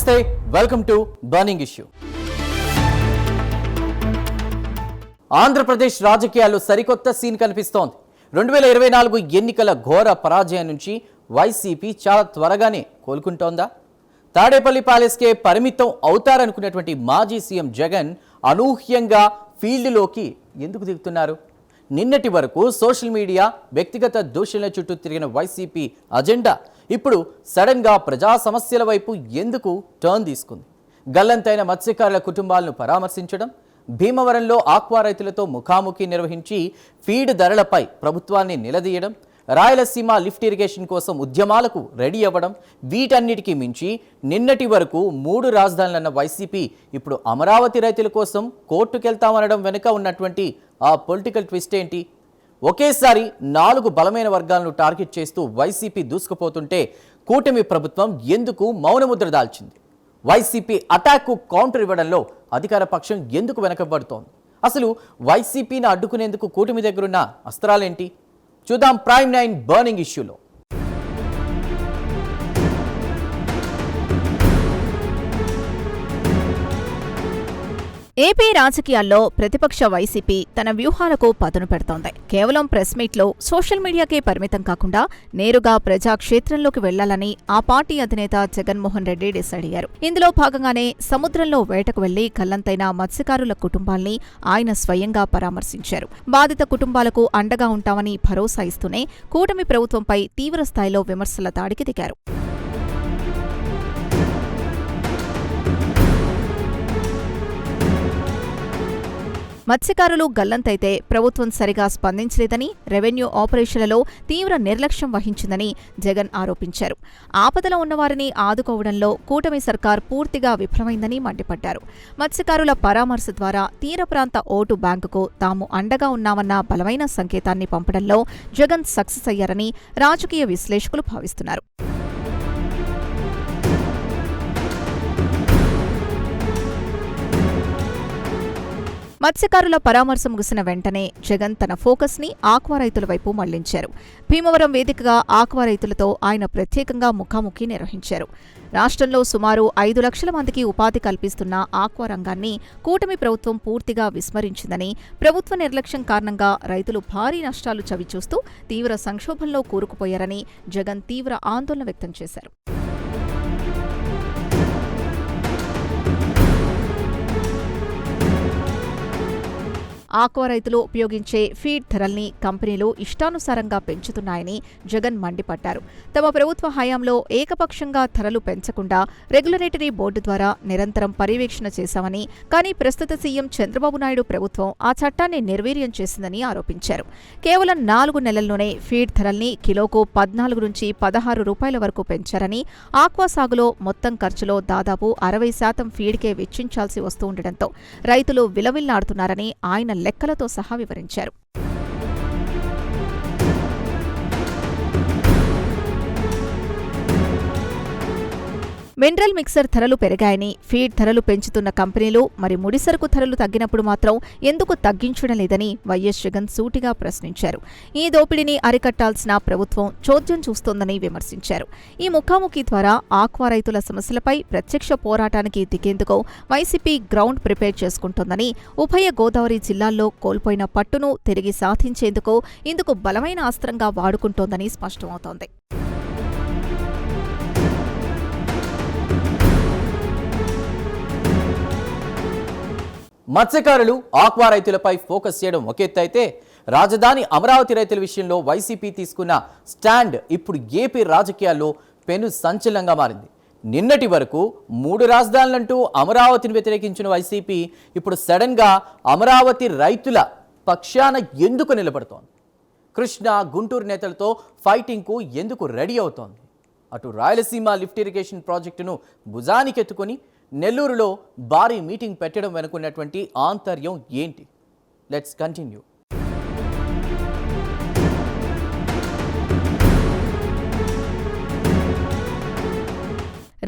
నమస్తే, welcome to burning issue. Andhra Pradesh రాజకీయాల్లో సరికొత్త సీన్ కనిపిస్తోంది. 2024 ఎన్నికల ఘోర పరాజయం నుంచి వైసీపీ చాలా త్వరగానే కోలుకుంటోందా? తాడేపల్లి ప్యాలెస్కే పరిమితం అవుతారనుకున్నటువంటి మాజీ సీఎం జగన్ అనూహ్యంగా ఫీల్డ్లోకి ఎందుకు దిగుతున్నారు? నిన్నటి వరకు సోషల్ మీడియా, వ్యక్తిగత దూషణల చుట్టూ తిరిగిన వైసీపీ అజెండా ఇప్పుడు సడన్గా ప్రజా సమస్యల వైపు ఎందుకు టర్న్ తీసుకుంది? గల్లంతైన మత్స్యకారుల కుటుంబాలను పరామర్శించడం, భీమవరంలో ఆక్వా రైతులతో ముఖాముఖి నిర్వహించి ఫీడ్ ధరలపై ప్రభుత్వాన్ని నిలదీయడం, రాయలసీమ లిఫ్ట్ ఇరిగేషన్ కోసం ఉద్యమాలకు రెడీ అవ్వడం, వీటన్నిటికీ మించి నిన్నటి వరకు 3 రాజధానులన్న వైసీపీ ఇప్పుడు అమరావతి రైతుల కోసం కోర్టుకెళ్తామనడం వెనుక ఉన్నటువంటి ఆ పొలిటికల్ ట్విస్ట్ ఏంటి? ఒకేసారి 4 బలమైన వర్గాలను టార్గెట్ చేస్తూ వైసీపీ దూసుకుపోతుంటే కూటమి ప్రభుత్వం ఎందుకు మౌనముద్ర దాల్చింది? వైసీపీ అటాక్కు కౌంటర్ ఇవ్వడంలో అధికార పక్షం ఎందుకు వెనకబడుతోంది? అసలు వైసీపీని అడ్డుకునేందుకు కూటమి దగ్గరున్న అస్త్రాలేంటి? చూద్దాం ప్రైమ్ 9 బర్నింగ్ ఇష్యూలో. ఏపీ రాజకీయాల్లో ప్రతిపక్ష వైసీపీ తన వ్యూహాలకు పదును పెడుతోంది. కేవలం ప్రెస్ మీట్లో, సోషల్ మీడియాకే పరిమితం కాకుండా నేరుగా ప్రజాక్షేత్రంలోకి వెళ్లాలని ఆ పార్టీ అధినేత జగన్మోహన్ రెడ్డి డిసైడ్ అయ్యారు. ఇందులో భాగంగానే సముద్రంలో వేటకు వెళ్లి గల్లంతైన మత్స్యకారుల కుటుంబాల్ని ఆయన స్వయంగా పరామర్శించారు. బాధిత కుటుంబాలకు అండగా ఉంటామని భరోసా ఇస్తూనే కూటమి ప్రభుత్వంపై తీవ్రస్థాయిలో విమర్శల దాడికి దిగారు. మత్స్యకారులు గల్లంతైతే ప్రభుత్వం సరిగా స్పందించలేదని, రెవెన్యూ ఆపరేషన్లలో తీవ్ర నిర్లక్ష్యం వహించిందని జగన్ ఆరోపించారు. ఆపదలో ఉన్నవారిని ఆదుకోవడంలో కూటమి సర్కార్ పూర్తిగా విఫలమైందని మండిపడ్డారు. మత్స్యకారుల పరామర్శ ద్వారా తీర ప్రాంత ఓటు బ్యాంకుకు తాము అండగా ఉన్నామన్న బలమైన సంకేతాన్ని పంపడంలో జగన్ సక్సెస్ అయ్యారని రాజకీయ విశ్లేషకులు భావిస్తున్నారు. మత్స్యకారుల పరామర్శ ముగిసిన వెంటనే జగన్ తన ఫోకస్ ని ఆక్వా రైతుల వైపు మళ్లించారు. భీమవరం వేదికగా ఆక్వా రైతులతో ఆయన ప్రత్యేకంగా ముఖాముఖి నిర్వహించారు. రాష్ట్రంలో సుమారు 5 లక్షల మందికి ఉపాధి కల్పిస్తున్న ఆక్వా రంగాన్ని కూటమి ప్రభుత్వం పూర్తిగా విస్మరించిందని, ప్రభుత్వ నిర్లక్ష్యం కారణంగా రైతులు భారీ నష్టాలు చవిచూస్తూ తీవ్ర సంక్షోభంలో కూరుకుపోయారని జగన్ తీవ్ర ఆందోళన వ్యక్తం చేశారు. ఆక్వా రైతులు ఉపయోగించే ఫీడ్ ధరల్ని కంపెనీలు ఇష్టానుసారంగా పెంచుతున్నాయని జగన్ మండిపడ్డారు. తమ ప్రభుత్వ హయాంలో ఏకపక్షంగా ధరలు పెంచకుండా రెగ్యులేటరీ బోర్డు ద్వారా నిరంతరం పర్యవేక్షణ చేశామని, కానీ ప్రస్తుత సీఎం చంద్రబాబు నాయుడు ప్రభుత్వం ఆ చట్టాన్ని నిర్వీర్యం చేసిందని ఆరోపించారు. కేవలం 4 నెలల్లోనే ఫీడ్ ధరల్ని కిలోకు 14 నుంచి 16 రూపాయల వరకు పెంచారని, ఆక్వా సాగులో మొత్తం ఖర్చులో దాదాపు 60% ఫీడ్కే వెచ్చించాల్సి వస్తూ ఉండటంతో రైతులు విలవిల్లాడుతున్నారని ఆయన లెక్కలతో సహా వివరించారు. మినరల్ మిక్సర్ ధరలు పెరిగాయని, ఫీడ్ ధరలు పెంచుతున్న కంపెనీలు మరి ముడిసరుకు ధరలు తగ్గినప్పుడు మాత్రం ఎందుకు తగ్గించడం లేదని వైఎస్ జగన్ సూటిగా ప్రశ్నించారు. ఈ దోపిడీని అరికట్టాల్సిన ప్రభుత్వం చోద్యం చూస్తోందని విమర్శించారు. ఈ ముఖాముఖి ద్వారా ఆక్వా రైతుల సమస్యలపై ప్రత్యక్ష పోరాటానికి దిగేందుకు వైసీపీ గ్రౌండ్ ప్రిపేర్ చేసుకుంటోందని, ఉభయ గోదావరి జిల్లాల్లో కోల్పోయిన పట్టును తిరిగి సాధించేందుకు ఇందుకు బలమైన అస్త్రంగా వాడుకుంటోందని స్పష్టమవుతోంది. మత్స్యకారులు, ఆక్వా రైతులపై ఫోకస్ చేయడం ఒక ఎత్తు అయితే, రాజధాని అమరావతి రైతుల విషయంలో వైసీపీ తీసుకున్న స్టాండ్ ఇప్పుడు ఏపీ రాజకీయాల్లో పెను సంచలనంగా మారింది. నిన్నటి వరకు 3 రాజధానులంటూ అమరావతిని వ్యతిరేకించిన వైసీపీ ఇప్పుడు సడన్గా అమరావతి రైతుల పక్షాన ఎందుకు నిలబడుతోంది? కృష్ణా, గుంటూరు నేతలతో ఫైటింగ్కు ఎందుకు రెడీ అవుతోంది? అటు రాయలసీమ లిఫ్ట్ ఇరిగేషన్ ప్రాజెక్టును భుజానికెత్తుకొని నెల్లూరులో భారీ మీటింగ్ పెట్టడం వెనుకున్నటువంటి ఆంతర్యం ఏంటి? Let's continue.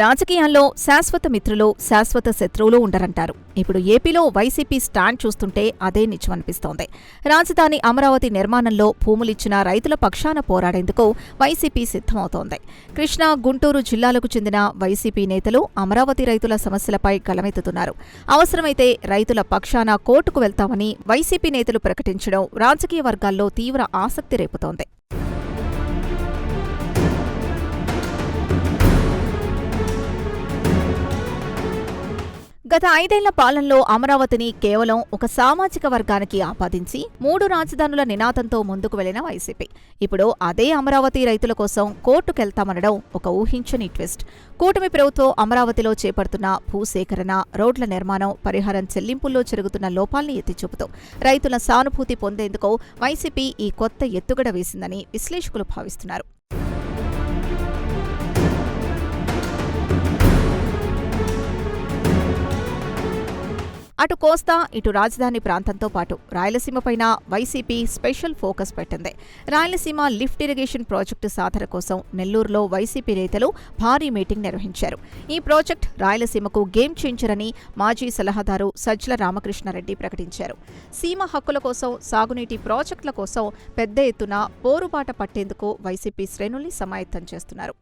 రాజకీయాల్లో శాశ్వత మిత్రులు, శాశ్వత శత్రువులు ఉండరంటారు. ఇప్పుడు ఏపీలో వైసీపీ స్టాండ్ చూస్తుంటే అదే నిజమనిపిస్తోంది. రాజధాని అమరావతి నిర్మాణంలో భూములిచ్చిన రైతుల పక్షాన పోరాడేందుకు వైసీపీ సిద్ధమవుతోంది. కృష్ణా, గుంటూరు జిల్లాలకు చెందిన వైసీపీ నేతలు అమరావతి రైతుల సమస్యలపై గళమెత్తుతున్నారు. అవసరమైతే రైతుల పక్షాన కోర్టుకు వెళ్తామని వైసీపీ నేతలు ప్రకటించడం రాజకీయ వర్గాల్లో తీవ్ర ఆసక్తి రేపుతోంది. గత 5 ఏళ్ల పాలనలో అమరావతిని కేవలం ఒక సామాజిక వర్గానికి ఆపాదించి 3 రాజధానుల నినాదంతో ముందుకు వెళ్లిన వైసీపీ ఇప్పుడు అదే అమరావతి రైతుల కోసం కోర్టుకెళ్తామనడం ఒక ఊహించని ట్విస్ట్. కూటమి ప్రభుత్వం అమరావతిలో చేపడుతున్న భూసేకరణ, రోడ్ల నిర్మాణం, పరిహారం చెల్లింపుల్లో జరుగుతున్న లోపాల్ని ఎత్తిచూపుతూ రైతుల సానుభూతి పొందేందుకు వైసీపీ ఈ కొత్త ఎత్తుగడ వేసిందని విశ్లేషకులు భావిస్తున్నారు. అటు కోస్తా, ఇటు రాజధాని ప్రాంతంతో పాటు రాయలసీమపైన వైసీపీ స్పెషల్ ఫోకస్ పెట్టింది. రాయలసీమ లిఫ్ట్ ఇరిగేషన్ ప్రాజెక్టు సాధన కోసం నెల్లూరులో వైసీపీ నేతలు భారీ మీటింగ్ నిర్వహించారు. ఈ ప్రాజెక్ట్ రాయలసీమకు గేమ్ చేంజర్ అని మాజీ సలహాదారు సజ్జల రామకృష్ణారెడ్డి ప్రకటించారు. సీమ హక్కుల కోసం, సాగునీటి ప్రాజెక్టుల కోసం పెద్ద ఎత్తున పోరుబాట పట్టేందుకు వైసీపీ శ్రేణుల్ని సమాయత్తం చేస్తున్నారు.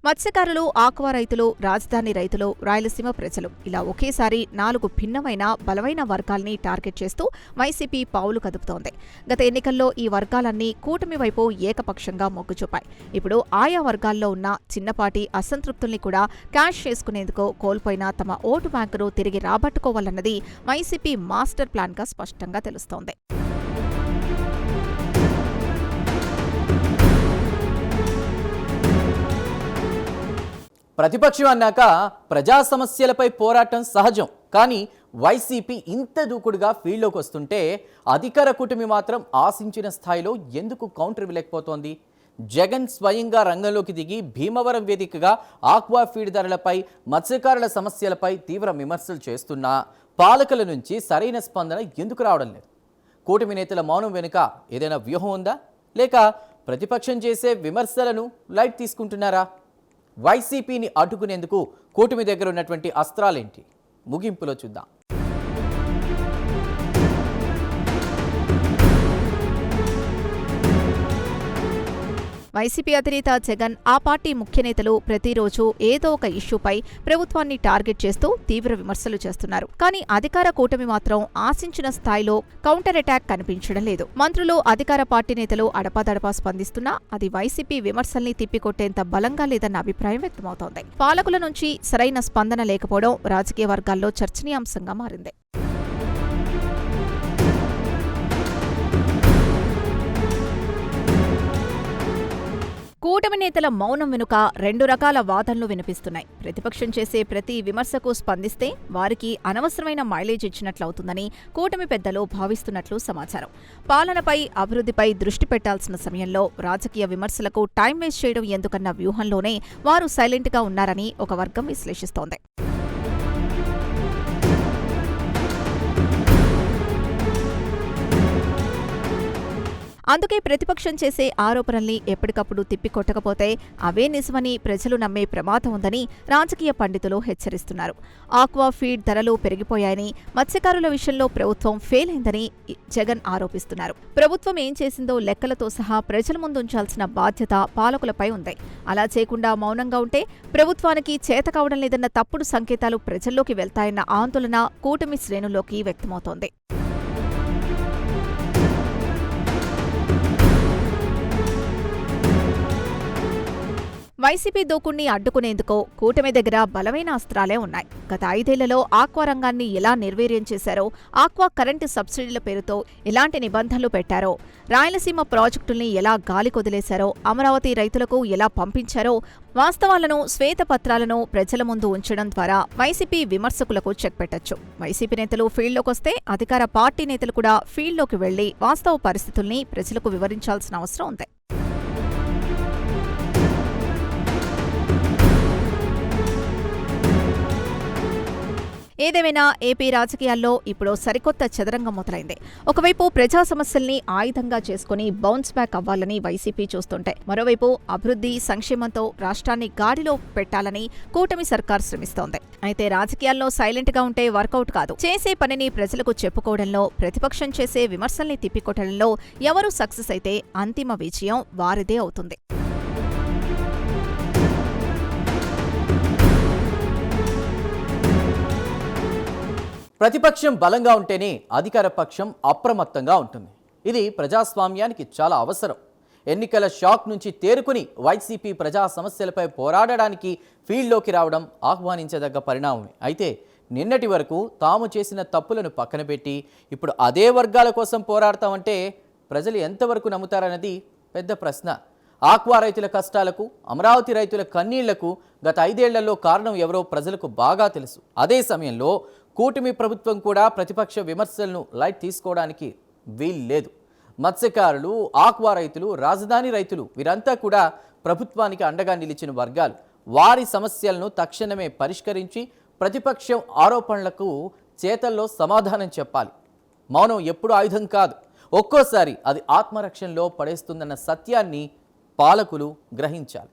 మత్స్యకారులు, ఆక్వా రైతులు, రాజధాని రైతులు, రాయలసీమ ప్రజలు ఇలా ఒకేసారి 4 భిన్నమైన బలమైన వర్గాల్ని టార్గెట్ చేస్తూ వైసీపీ పావులు కదుపుతోంది. గత ఎన్నికల్లో ఈ వర్గాలన్నీ కూటమి వైపు ఏకపక్షంగా మొగ్గు చూపాయి. ఇప్పుడు ఆయా వర్గాల్లో ఉన్న చిన్నపాటి అసంతృప్తుల్ని కూడా క్యాష్ చేసుకునేందుకు కోల్పోయిన తమ ఓటు బ్యాంకును తిరిగి రాబట్టుకోవాలన్నది వైసీపీ మాస్టర్ ప్లాన్గా స్పష్టంగా తెలుస్తోంది. ప్రతిపక్షం అన్నాక ప్రజా సమస్యలపై పోరాటం సహజం. కానీ వైసీపీ ఇంత దూకుడుగా ఫీల్డ్లోకి వస్తుంటే అధికార కూటమి మాత్రం ఆశించిన స్థాయిలో ఎందుకు కౌంటర్ ఇవ్వలేకపోతోంది? జగన్ స్వయంగా రంగంలోకి దిగి భీమవరం వేదికగా ఆక్వా ఫీడ్ ధరలపై, మత్స్యకారుల సమస్యలపై తీవ్ర విమర్శలు చేస్తున్నా పాలకుల నుంచి సరైన స్పందన ఎందుకు రావడం లేదు? కూటమి నేతల మౌనం వెనుక ఏదైనా వ్యూహం ఉందా? లేక ప్రతిపక్షం చేసే విమర్శలను లైట్ తీసుకుంటున్నారా? వైసీపీని అడ్డుకునేందుకు కూటమి దగ్గర ఉన్నటువంటి అస్త్రాలేంటి? ముగింపులో చూద్దాం. వైసీపీ అధినేత జగన్, ఆ పార్టీ ముఖ్య నేతలు ప్రతిరోజు ఏదో ఒక ఇష్యూపై ప్రభుత్వాన్ని టార్గెట్ చేస్తూ తీవ్ర విమర్శలు చేస్తున్నారు. కానీ అధికార కూటమి మాత్రం ఆశించిన స్థాయిలో కౌంటర్ అటాక్ కనిపించడం లేదు. మంత్రులు, అధికార పార్టీ నేతలు అడపాదడపా స్పందిస్తున్నా అది వైసీపీ విమర్శల్ని తిప్పికొట్టేంత బలంగా లేదన్న అభిప్రాయం వ్యక్తమవుతోంది. పాలకుల నుంచి సరైన స్పందన లేకపోవడం రాజకీయ వర్గాల్లో చర్చనీయాంశంగా మారింది. కూటమి నేతల మౌనం వెనుక 2 రకాల వాదనలు వినిపిస్తున్నాయి. ప్రతిపక్షం చేసే ప్రతి విమర్శకు స్పందిస్తే వారికి అనవసరమైన మైలేజ్ ఇచ్చినట్లవుతుందని కూటమి పెద్దలు భావిస్తున్నట్లు సమాచారం. పాలనపై, అభివృద్ధిపై దృష్టి పెట్టాల్సిన సమయంలో రాజకీయ విమర్శలకు టైం వేస్ట్ చేయడం ఎందుకన్న వ్యూహంలోనే వారు సైలెంట్గా ఉన్నారని ఒక వర్గం విశ్లేషిస్తోంది. అందుకే ప్రతిపక్షం చేసే ఆరోపణల్ని ఎప్పటికప్పుడు తిప్పికొట్టకపోతే అవే నిజమని ప్రజలు నమ్మే ప్రమాదం ఉందని రాజకీయ పండితులు హెచ్చరిస్తున్నారు. ఆక్వా ఫీడ్ ధరలు పెరిగిపోయాయని, మత్స్యకారుల విషయంలో ప్రభుత్వం ఫెయిల్ అయిందని జగన్ ఆరోపిస్తున్నారు. ప్రభుత్వం ఏం చేసిందో లెక్కలతో సహా ప్రజల ముందుంచాల్సిన బాధ్యత పాలకులపై ఉంది. అలా చేయకుండా మౌనంగా ఉంటే ప్రభుత్వానికి చేత కావడం లేదన్న తప్పుడు సంకేతాలు ప్రజల్లోకి వెళ్తాయన్న ఆందోళన కూటమి శ్రేణుల్లోకి వ్యక్తమవుతోంది. వైసీపీ దూకుణ్ణి అడ్డుకునేందుకు కూటమి దగ్గర బలమైన అస్త్రాలే ఉన్నాయి. గత 5 ఏళ్లలో ఆక్వా రంగాన్ని ఎలా నిర్వీర్యం చేశారో, ఆక్వా కరెంటు సబ్సిడీల పేరుతో ఎలాంటి నిబంధనలు పెట్టారో, రాయలసీమ ప్రాజెక్టుల్ని ఎలా గాలికొదిలేశారో, అమరావతి రైతులకు ఎలా పంపించారో, వాస్తవాలను, శ్వేతపత్రాలను ప్రజల ముందు ఉంచడం ద్వారా వైసీపీ విమర్శకులకు చెక్ పెట్టొచ్చు. వైసీపీ నేతలు ఫీల్డ్లోకొస్తే అధికార పార్టీ నేతలు కూడా ఫీల్డ్లోకి వెళ్లి వాస్తవ పరిస్థితుల్ని ప్రజలకు వివరించాల్సిన అవసరం ఉంది. ఏదేమైనా ఏపీ రాజకీయాల్లో ఇప్పుడు సరికొత్త చదరంగం మొదలైంది. ఒకవైపు ప్రజా సమస్యల్ని ఆయుధంగా చేసుకుని బౌన్స్ బ్యాక్ అవ్వాలని వైసీపీ చూస్తుంటే, మరోవైపు అభివృద్ధి సంక్షేమంతో రాష్ట్రాన్ని గాడిలో పెట్టాలని కూటమి సర్కార్ శ్రమిస్తోంది. అయితే రాజకీయాల్లో సైలెంట్ గా ఉంటే వర్కౌట్ కాదు. చేసే పనిని ప్రజలకు చెప్పుకోవడంలో, ప్రతిపక్షం చేసే విమర్శల్ని తిప్పికొట్టడంలో ఎవరు సక్సెస్ అయితే అంతిమ విజయం వారిదే అవుతుంది. ప్రతిపక్షం బలంగా ఉంటేనే అధికార పక్షం అప్రమత్తంగా ఉంటుంది. ఇది ప్రజాస్వామ్యానికి చాలా అవసరం. ఎన్నికల షాక్ నుంచి తేరుకుని వైసీపీ ప్రజా సమస్యలపై పోరాడడానికి ఫీల్డ్లోకి రావడం ఆహ్వానించదగ్గ పరిణామమే. అయితే నిన్నటి వరకు తాము చేసిన తప్పులను పక్కన పెట్టి ఇప్పుడు అదే వర్గాల కోసం పోరాడతామంటే ప్రజలు ఎంతవరకు నమ్ముతారన్నది పెద్ద ప్రశ్న. ఆక్వా రైతుల కష్టాలకు, అమరావతి రైతుల కన్నీళ్లకు గత 5 ఏళ్లలో కారణం ఎవరో ప్రజలకు బాగా తెలుసు. అదే సమయంలో కూటమి ప్రభుత్వం కూడా ప్రతిపక్ష విమర్శలను లైట్ తీసుకోవడానికి వీల్లేదు. మత్స్యకారులు, ఆక్వా రైతులు, రాజధాని రైతులు వీరంతా కూడా ప్రభుత్వానికి అండగా నిలిచిన వర్గాలు. వారి సమస్యలను తక్షణమే పరిష్కరించి ప్రతిపక్షం ఆరోపణలకు చేతల్లో సమాధానం చెప్పాలి. మౌనం ఎప్పుడు ఆయుధం కాదు, ఒక్కోసారి అది ఆత్మరక్షణలో పడేస్తుందన్న సత్యాన్ని పాలకులు గ్రహించాలి.